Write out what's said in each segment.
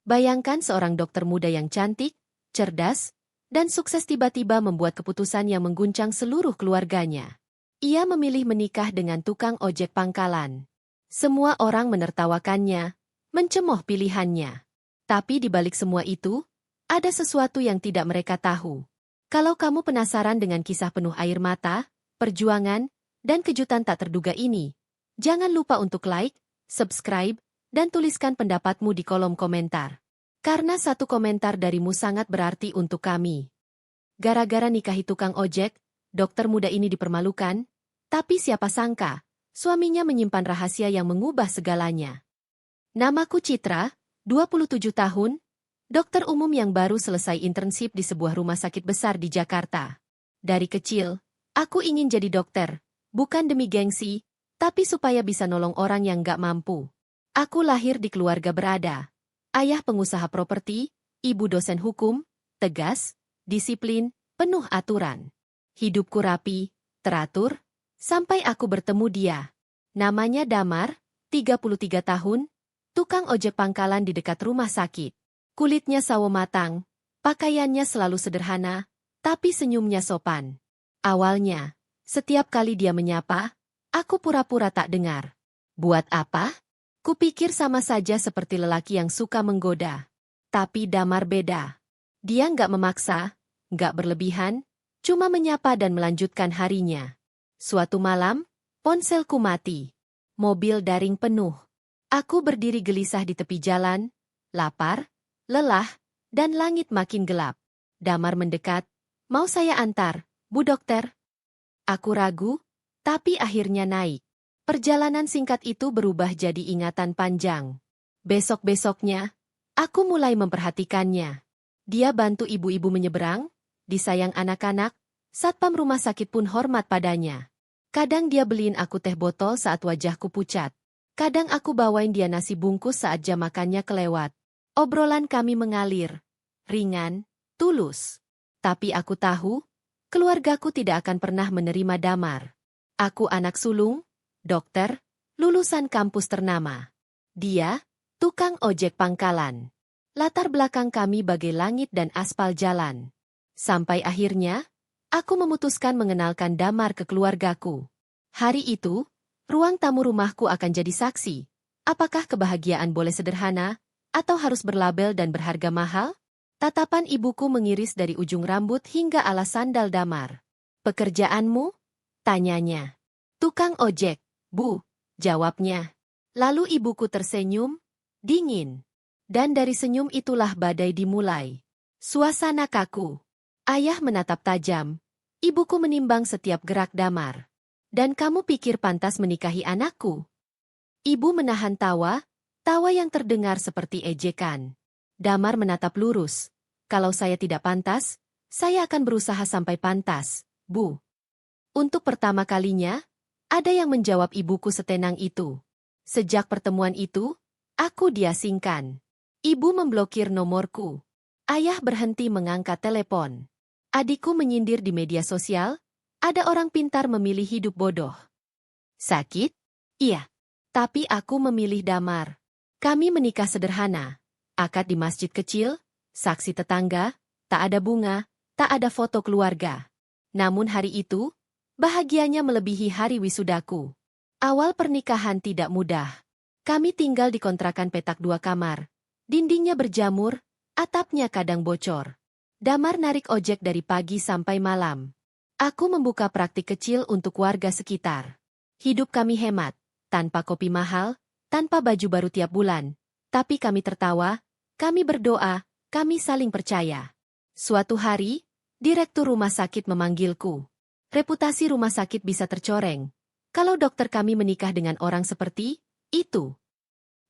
Bayangkan seorang dokter muda yang cantik, cerdas, dan sukses tiba-tiba membuat keputusan yang mengguncang seluruh keluarganya. Ia memilih menikah dengan tukang ojek pangkalan. Semua orang menertawakannya, mencemooh pilihannya. Tapi di balik semua itu, ada sesuatu yang tidak mereka tahu. Kalau kamu penasaran dengan kisah penuh air mata, perjuangan, dan kejutan tak terduga ini, jangan lupa untuk like, subscribe, dan tuliskan pendapatmu di kolom komentar. Karena satu komentar darimu sangat berarti untuk kami. Gara-gara nikahi tukang ojek, dokter muda ini dipermalukan, tapi siapa sangka, suaminya menyimpan rahasia yang mengubah segalanya. Namaku Citra, 27 tahun, dokter umum yang baru selesai internship di sebuah rumah sakit besar di Jakarta. Dari kecil, aku ingin jadi dokter, bukan demi gengsi, tapi supaya bisa nolong orang yang gak mampu. Aku lahir di keluarga berada. Ayah pengusaha properti, ibu dosen hukum, tegas, disiplin, penuh aturan. Hidupku rapi, teratur, sampai aku bertemu dia. Namanya Damar, 33 tahun, tukang ojek pangkalan di dekat rumah sakit. Kulitnya sawo matang, pakaiannya selalu sederhana, tapi senyumnya sopan. Awalnya, setiap kali dia menyapa, aku pura-pura tak dengar. Buat apa? Kupikir sama saja seperti lelaki yang suka menggoda. Tapi Damar beda. Dia nggak memaksa, nggak berlebihan, cuma menyapa dan melanjutkan harinya. Suatu malam, ponselku mati. Mobil daring penuh. Aku berdiri gelisah di tepi jalan, lapar, lelah, dan langit makin gelap. Damar mendekat. Mau saya antar, Bu Dokter? Aku ragu, tapi akhirnya naik. Perjalanan singkat itu berubah jadi ingatan panjang. Besok-besoknya, aku mulai memperhatikannya. Dia bantu ibu-ibu menyeberang, disayang anak-anak, satpam rumah sakit pun hormat padanya. Kadang dia beliin aku teh botol saat wajahku pucat. Kadang aku bawain dia nasi bungkus saat jam makannya kelewat. Obrolan kami mengalir, ringan, tulus. Tapi aku tahu, keluargaku tidak akan pernah menerima Damar. Aku anak sulung, dokter, lulusan kampus ternama. Dia, tukang ojek pangkalan. Latar belakang kami bagai langit dan aspal jalan. Sampai akhirnya, aku memutuskan mengenalkan Damar ke keluargaku. Hari itu, ruang tamu rumahku akan jadi saksi. Apakah kebahagiaan boleh sederhana, atau harus berlabel dan berharga mahal? Tatapan ibuku mengiris dari ujung rambut hingga alas sandal Damar. Pekerjaanmu? Tanyanya. Tukang ojek, Bu, jawabnya. Lalu ibuku tersenyum, dingin. Dan dari senyum itulah badai dimulai. Suasana kaku. Ayah menatap tajam. Ibuku menimbang setiap gerak Damar. Dan kamu pikir pantas menikahi anakku? Ibu menahan tawa, tawa yang terdengar seperti ejekan. Damar menatap lurus. Kalau saya tidak pantas, saya akan berusaha sampai pantas, Bu. Untuk pertama kalinya, ada yang menjawab ibuku setenang itu. Sejak pertemuan itu, aku diasingkan. Ibu memblokir nomorku. Ayah berhenti mengangkat telepon. Adikku menyindir di media sosial, ada orang pintar memilih hidup bodoh. Sakit? Iya. Tapi aku memilih Damar. Kami menikah sederhana. Akad di masjid kecil, saksi tetangga, tak ada bunga, tak ada foto keluarga. Namun hari itu, bahagianya melebihi hari wisudaku. Awal pernikahan tidak mudah. Kami tinggal di kontrakan petak 2 kamar. Dindingnya berjamur, atapnya kadang bocor. Damar narik ojek dari pagi sampai malam. Aku membuka praktik kecil untuk warga sekitar. Hidup kami hemat, tanpa kopi mahal, tanpa baju baru tiap bulan. Tapi kami tertawa, kami berdoa, kami saling percaya. Suatu hari, direktur rumah sakit memanggilku. Reputasi rumah sakit bisa tercoreng. Kalau dokter kami menikah dengan orang seperti itu.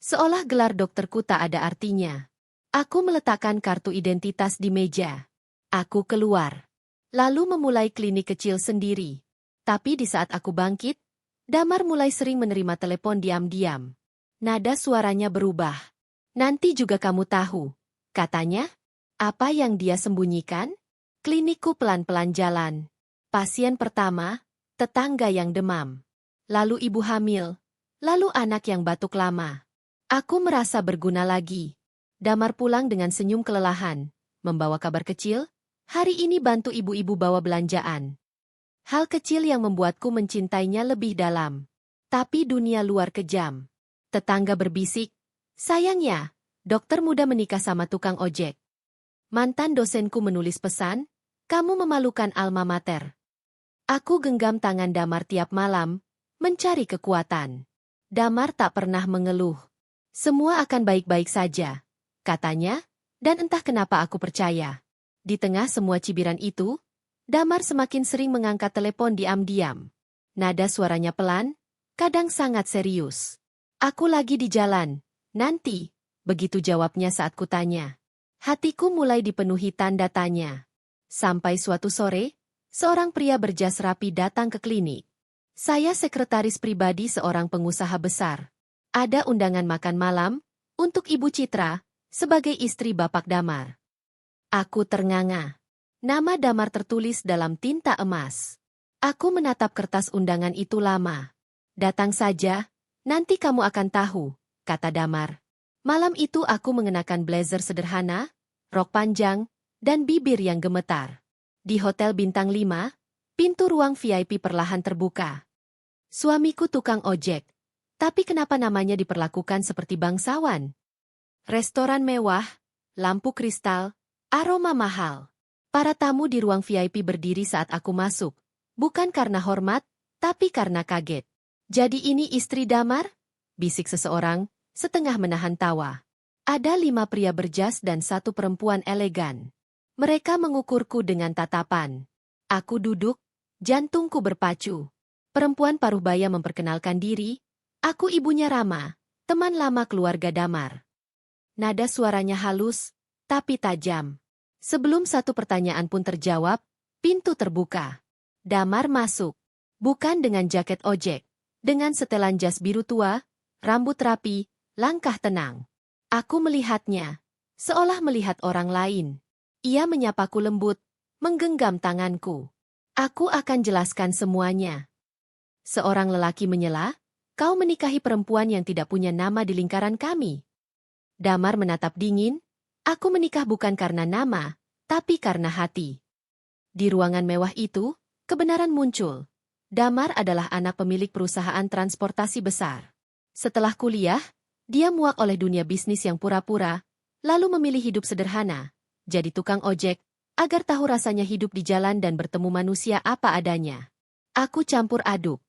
Seolah gelar dokterku tak ada artinya. Aku meletakkan kartu identitas di meja. Aku keluar. Lalu memulai klinik kecil sendiri. Tapi di saat aku bangkit, Damar mulai sering menerima telepon diam-diam. Nada suaranya berubah. Nanti juga kamu tahu. Katanya, apa yang dia sembunyikan? Klinikku pelan-pelan jalan. Pasien pertama, tetangga yang demam. Lalu ibu hamil. Lalu anak yang batuk lama. Aku merasa berguna lagi. Damar pulang dengan senyum kelelahan, membawa kabar kecil, hari ini bantu ibu-ibu bawa belanjaan. Hal kecil yang membuatku mencintainya lebih dalam. Tapi dunia luar kejam. Tetangga berbisik, sayangnya, dokter muda menikah sama tukang ojek. Mantan dosenku menulis pesan, kamu memalukan alma mater. Aku genggam tangan Damar tiap malam, mencari kekuatan. Damar tak pernah mengeluh. Semua akan baik-baik saja, katanya, dan entah kenapa aku percaya. Di tengah semua cibiran itu, Damar semakin sering mengangkat telepon diam-diam. Nada suaranya pelan, kadang sangat serius. Aku lagi di jalan, nanti, begitu jawabnya saat kutanya. Hatiku mulai dipenuhi tanda tanya. Sampai suatu sore, seorang pria berjas rapi datang ke klinik. Saya sekretaris pribadi seorang pengusaha besar. Ada undangan makan malam untuk Ibu Citra sebagai istri Bapak Damar. Aku ternganga. Nama Damar tertulis dalam tinta emas. Aku menatap kertas undangan itu lama. Datang saja, nanti kamu akan tahu, kata Damar. Malam itu aku mengenakan blazer sederhana, rok panjang, dan bibir yang gemetar. Di Hotel Bintang 5, pintu ruang VIP perlahan terbuka. Suamiku tukang ojek. Tapi kenapa namanya diperlakukan seperti bangsawan? Restoran mewah, lampu kristal, aroma mahal. Para tamu di ruang VIP berdiri saat aku masuk. Bukan karena hormat, tapi karena kaget. Jadi ini istri Damar? Bisik seseorang, setengah menahan tawa. Ada 5 pria berjas dan 1 perempuan elegan. Mereka mengukurku dengan tatapan. Aku duduk, jantungku berpacu. Perempuan paruh baya memperkenalkan diri. Aku ibunya Rama, teman lama keluarga Damar. Nada suaranya halus, tapi tajam. Sebelum satu pertanyaan pun terjawab, pintu terbuka. Damar masuk. Bukan dengan jaket ojek. Dengan setelan jas biru tua, rambut rapi, langkah tenang. Aku melihatnya, seolah melihat orang lain. Ia menyapaku lembut, menggenggam tanganku. Aku akan jelaskan semuanya. Seorang lelaki menyela, kau menikahi perempuan yang tidak punya nama di lingkaran kami. Damar menatap dingin, aku menikah bukan karena nama, tapi karena hati. Di ruangan mewah itu, kebenaran muncul. Damar adalah anak pemilik perusahaan transportasi besar. Setelah kuliah, dia muak oleh dunia bisnis yang pura-pura, lalu memilih hidup sederhana, jadi tukang ojek, agar tahu rasanya hidup di jalan dan bertemu manusia apa adanya. Aku campur aduk.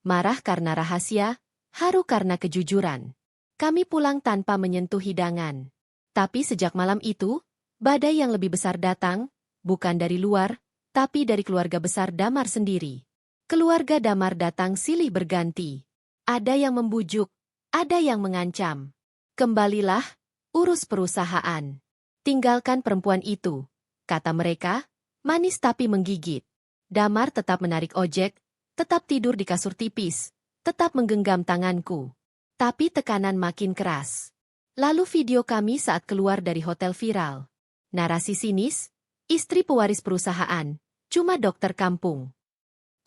Marah karena rahasia, haru karena kejujuran. Kami pulang tanpa menyentuh hidangan. Tapi sejak malam itu, badai yang lebih besar datang, bukan dari luar, tapi dari keluarga besar Damar sendiri. Keluarga Damar datang silih berganti. Ada yang membujuk, ada yang mengancam. Kembalilah, urus perusahaan. Tinggalkan perempuan itu, kata mereka, manis tapi menggigit. Damar tetap menarik ojek, tetap tidur di kasur tipis, tetap menggenggam tanganku. Tapi tekanan makin keras. Lalu video kami saat keluar dari hotel viral. Narasi sinis, istri pewaris perusahaan, cuma dokter kampung.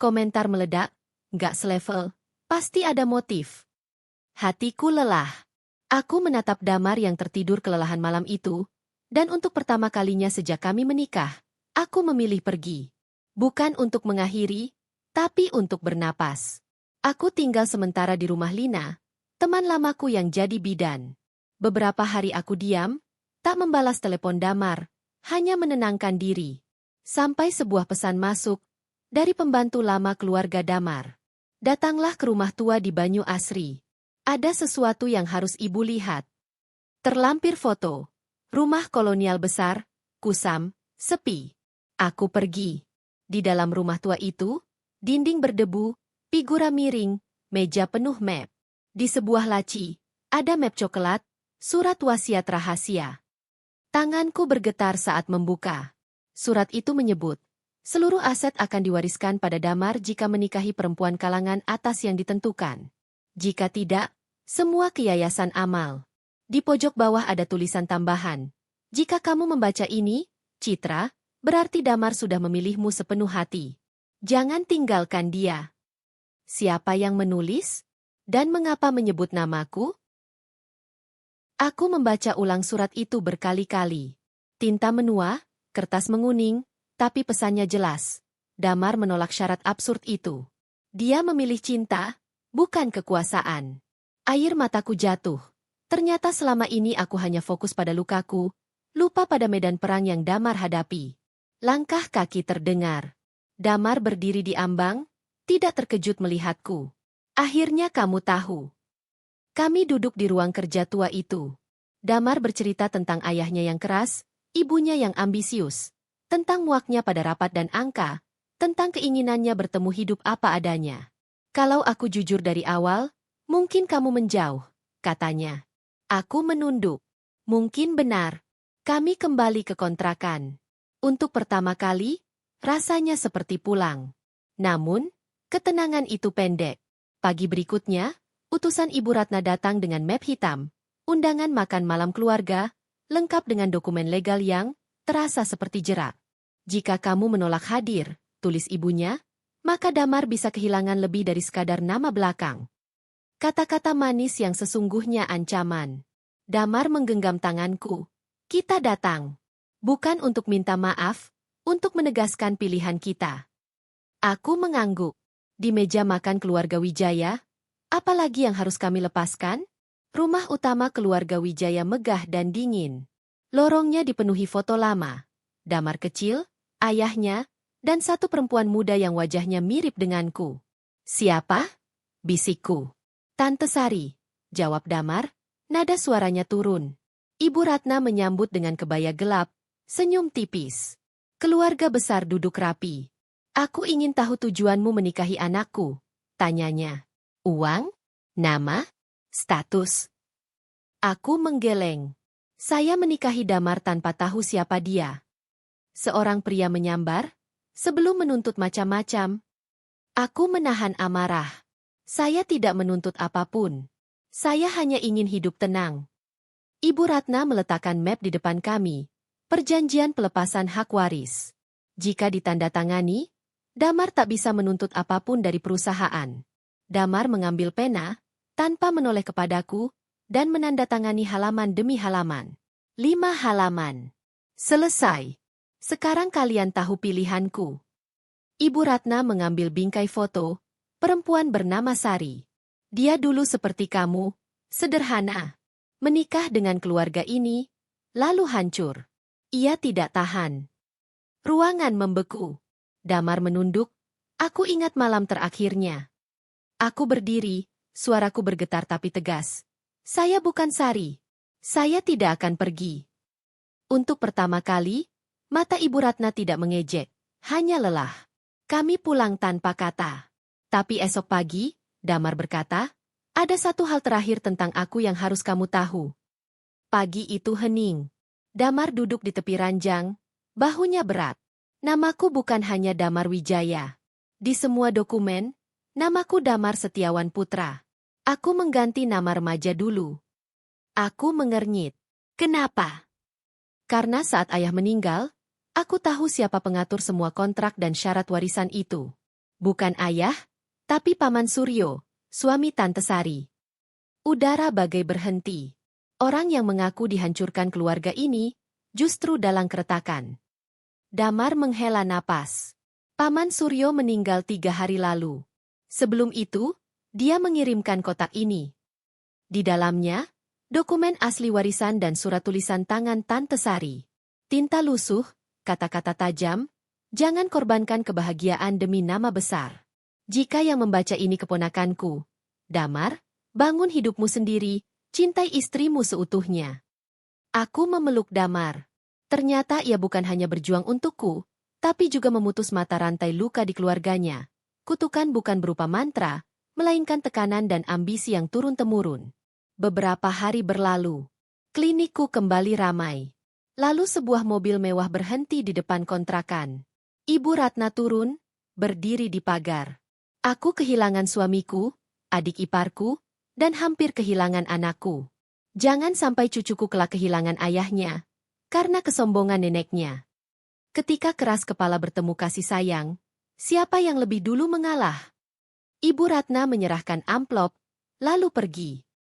Komentar meledak, nggak selevel, pasti ada motif. Hatiku lelah. Aku menatap Damar yang tertidur kelelahan malam itu, dan untuk pertama kalinya sejak kami menikah, aku memilih pergi. Bukan untuk mengakhiri, tapi untuk bernapas. Aku tinggal sementara di rumah Lina, teman lamaku yang jadi bidan. Beberapa hari aku diam, tak membalas telepon Damar, hanya menenangkan diri. Sampai sebuah pesan masuk, dari pembantu lama keluarga Damar. Datanglah ke rumah tua di Banyu Asri. Ada sesuatu yang harus ibu lihat. Terlampir foto. Rumah kolonial besar, kusam, sepi. Aku pergi. Di dalam rumah tua itu, dinding berdebu, figura miring, meja penuh map. Di sebuah laci, ada map coklat, surat wasiat rahasia. Tanganku bergetar saat membuka. Surat itu menyebut, seluruh aset akan diwariskan pada Damar jika menikahi perempuan kalangan atas yang ditentukan. Jika tidak, semua ke yayasan amal. Di pojok bawah ada tulisan tambahan. Jika kamu membaca ini, Citra, berarti Damar sudah memilihmu sepenuh hati. Jangan tinggalkan dia. Siapa yang menulis? Dan mengapa menyebut namaku? Aku membaca ulang surat itu berkali-kali. Tinta menua, kertas menguning, tapi pesannya jelas. Damar menolak syarat absurd itu. Dia memilih cinta, bukan kekuasaan. Air mataku jatuh. Ternyata selama ini aku hanya fokus pada lukaku, lupa pada medan perang yang Damar hadapi. Langkah kaki terdengar. Damar berdiri di ambang, tidak terkejut melihatku. Akhirnya kamu tahu. Kami duduk di ruang kerja tua itu. Damar bercerita tentang ayahnya yang keras, ibunya yang ambisius, tentang muaknya pada rapat dan angka, tentang keinginannya bertemu hidup apa adanya. Kalau aku jujur dari awal, mungkin kamu menjauh, katanya. Aku menunduk. Mungkin benar. Kami kembali ke kontrakan. Untuk pertama kali, rasanya seperti pulang. Namun, ketenangan itu pendek. Pagi berikutnya, utusan Ibu Ratna datang dengan map hitam, undangan makan malam keluarga, lengkap dengan dokumen legal yang terasa seperti jerat. Jika kamu menolak hadir, tulis ibunya, maka Damar bisa kehilangan lebih dari sekadar nama belakang. Kata-kata manis yang sesungguhnya ancaman. Damar menggenggam tanganku. Kita datang. Bukan untuk minta maaf, untuk menegaskan pilihan kita. Aku mengangguk. Di meja makan keluarga Wijaya, apalagi yang harus kami lepaskan? Rumah utama keluarga Wijaya megah dan dingin. Lorongnya dipenuhi foto lama. Damar kecil, ayahnya, dan satu perempuan muda yang wajahnya mirip denganku. Siapa? Bisikku. Tante Sari, jawab Damar, nada suaranya turun. Ibu Ratna menyambut dengan kebaya gelap, senyum tipis. Keluarga besar duduk rapi. Aku ingin tahu tujuanmu menikahi anakku, tanyanya. Uang? Nama? Status? Aku menggeleng. Saya menikahi Damar tanpa tahu siapa dia. Seorang pria menyambar, sebelum menuntut macam-macam. Aku menahan amarah. Saya tidak menuntut apapun. Saya hanya ingin hidup tenang. Ibu Ratna meletakkan map di depan kami. Perjanjian pelepasan hak waris. Jika ditandatangani, Damar tak bisa menuntut apapun dari perusahaan. Damar mengambil pena, tanpa menoleh kepadaku, dan menandatangani halaman demi halaman. 5 halaman. Selesai. Sekarang kalian tahu pilihanku. Ibu Ratna mengambil bingkai foto, perempuan bernama Sari. Dia dulu seperti kamu, sederhana. Menikah dengan keluarga ini, lalu hancur. Ia tidak tahan. Ruangan membeku. Damar menunduk. Aku ingat malam terakhirnya. Aku berdiri, suaraku bergetar tapi tegas. Saya bukan Sari. Saya tidak akan pergi. Untuk pertama kali, mata Ibu Ratna tidak mengejek, hanya lelah. Kami pulang tanpa kata. Tapi esok pagi, Damar berkata, ada satu hal terakhir tentang aku yang harus kamu tahu. Pagi itu hening. Damar duduk di tepi ranjang, bahunya berat. Namaku bukan hanya Damar Wijaya. Di semua dokumen, namaku Damar Setiawan Putra. Aku mengganti nama remaja dulu. Aku mengernyit. Kenapa? Karena saat ayah meninggal, aku tahu siapa pengatur semua kontrak dan syarat warisan itu. Bukan ayah, tapi Paman Suryo, suami Tante Sari. Udara bagai berhenti. Orang yang mengaku dihancurkan keluarga ini, justru dalam keretakan. Damar menghela napas. Paman Suryo meninggal 3 hari lalu. Sebelum itu, dia mengirimkan kotak ini. Di dalamnya, dokumen asli warisan dan surat tulisan tangan Tante Sari. Tinta lusuh, kata-kata tajam, jangan korbankan kebahagiaan demi nama besar. Jika yang membaca ini keponakanku, Damar, bangun hidupmu sendiri, cintai istrimu seutuhnya. Aku memeluk Damar. Ternyata ia bukan hanya berjuang untukku, tapi juga memutus mata rantai luka di keluarganya. Kutukan bukan berupa mantra, melainkan tekanan dan ambisi yang turun-temurun. Beberapa hari berlalu. Klinikku kembali ramai. Lalu sebuah mobil mewah berhenti di depan kontrakan. Ibu Ratna turun, berdiri di pagar. Aku kehilangan suamiku, adik iparku, dan hampir kehilangan anakku. Jangan sampai cucuku kelak kehilangan ayahnya, karena kesombongan neneknya. Ketika keras kepala bertemu kasih sayang, siapa yang lebih dulu mengalah? Ibu Ratna menyerahkan amplop, lalu pergi.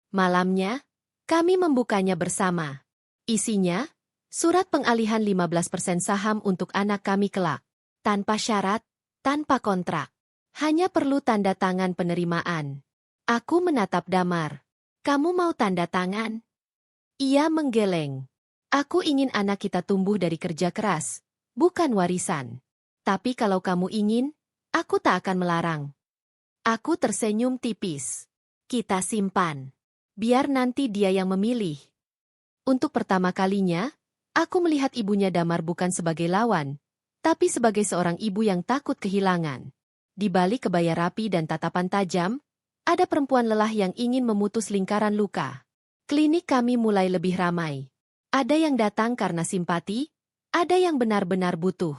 Malamnya, Kami membukanya bersama. Isinya, surat pengalihan 15% saham untuk anak kami kelak. Tanpa syarat, tanpa kontrak. Hanya perlu tanda tangan penerimaan. Aku menatap Damar. Kamu mau tanda tangan? Ia menggeleng. Aku ingin anak kita tumbuh dari kerja keras, bukan warisan. Tapi kalau kamu ingin, aku tak akan melarang. Aku tersenyum tipis. Kita simpan. Biar nanti dia yang memilih. Untuk pertama kalinya, aku melihat ibunya Damar bukan sebagai lawan, tapi sebagai seorang ibu yang takut kehilangan. Di balik kebaya rapi dan tatapan tajam, ada perempuan lelah yang ingin memutus lingkaran luka. Klinik kami mulai lebih ramai. Ada yang datang karena simpati, ada yang benar-benar butuh.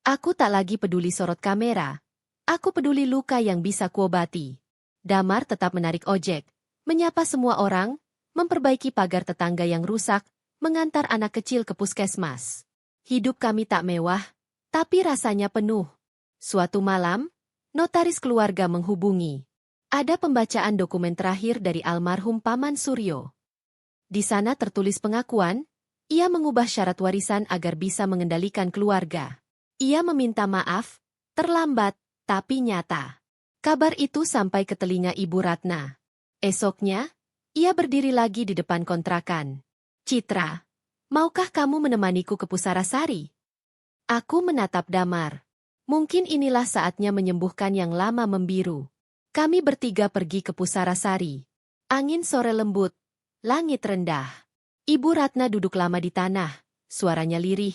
Aku tak lagi peduli sorot kamera. Aku peduli luka yang bisa kuobati. Damar tetap menarik ojek, menyapa semua orang, memperbaiki pagar tetangga yang rusak, mengantar anak kecil ke puskesmas. Hidup kami tak mewah, tapi rasanya penuh. Suatu malam, notaris keluarga menghubungi. Ada pembacaan dokumen terakhir dari almarhum Paman Suryo. Di sana tertulis pengakuan, ia mengubah syarat warisan agar bisa mengendalikan keluarga. Ia meminta maaf, terlambat, tapi nyata. Kabar itu sampai ke telinga Ibu Ratna. Esoknya, ia berdiri lagi di depan kontrakan. Citra, maukah kamu menemaniku ke Pusarasari? Aku menatap Damar. Mungkin inilah saatnya menyembuhkan yang lama membiru. Kami bertiga pergi ke Pusarasari. Angin sore lembut, langit rendah. Ibu Ratna duduk lama di tanah, suaranya lirih.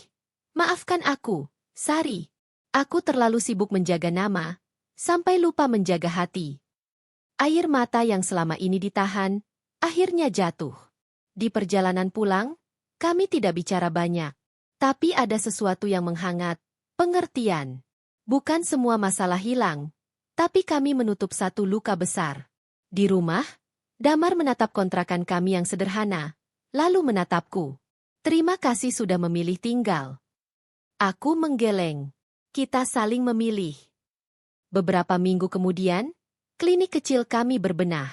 Maafkan aku, Sari. Aku terlalu sibuk menjaga nama, sampai lupa menjaga hati. Air mata yang selama ini ditahan, akhirnya jatuh. Di perjalanan pulang, kami tidak bicara banyak. Tapi ada sesuatu yang menghangat, pengertian. Bukan semua masalah hilang, tapi kami menutup satu luka besar. Di rumah, Damar menatap kontrakan kami yang sederhana, lalu menatapku. Terima kasih sudah memilih tinggal. Aku menggeleng. Kita saling memilih. Beberapa minggu kemudian, klinik kecil kami berbenah.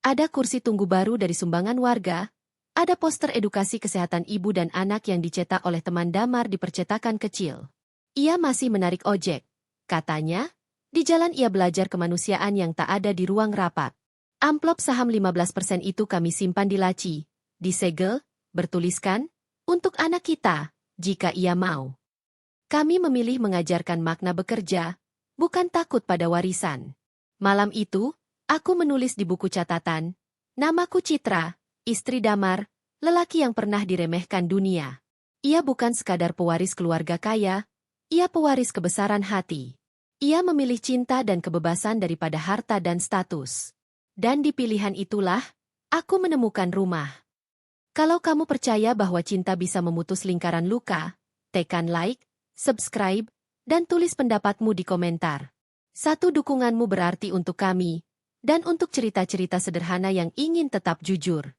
Ada kursi tunggu baru dari sumbangan warga, ada poster edukasi kesehatan ibu dan anak yang dicetak oleh teman Damar di percetakan kecil. Ia masih menarik ojek. Katanya, di jalan ia belajar kemanusiaan yang tak ada di ruang rapat. Amplop saham 15% itu kami simpan di laci, disegel, bertuliskan, untuk anak kita, jika ia mau. Kami memilih mengajarkan makna bekerja, bukan takut pada warisan. Malam itu, aku menulis di buku catatan, namaku Citra, istri Damar, lelaki yang pernah diremehkan dunia. Ia bukan sekadar pewaris keluarga kaya, ia pewaris kebesaran hati. Ia memilih cinta dan kebebasan daripada harta dan status. Dan di pilihan itulah, aku menemukan rumah. Kalau kamu percaya bahwa cinta bisa memutus lingkaran luka, tekan like, subscribe, dan tulis pendapatmu di komentar. Satu dukunganmu berarti untuk kami, dan untuk cerita-cerita sederhana yang ingin tetap jujur.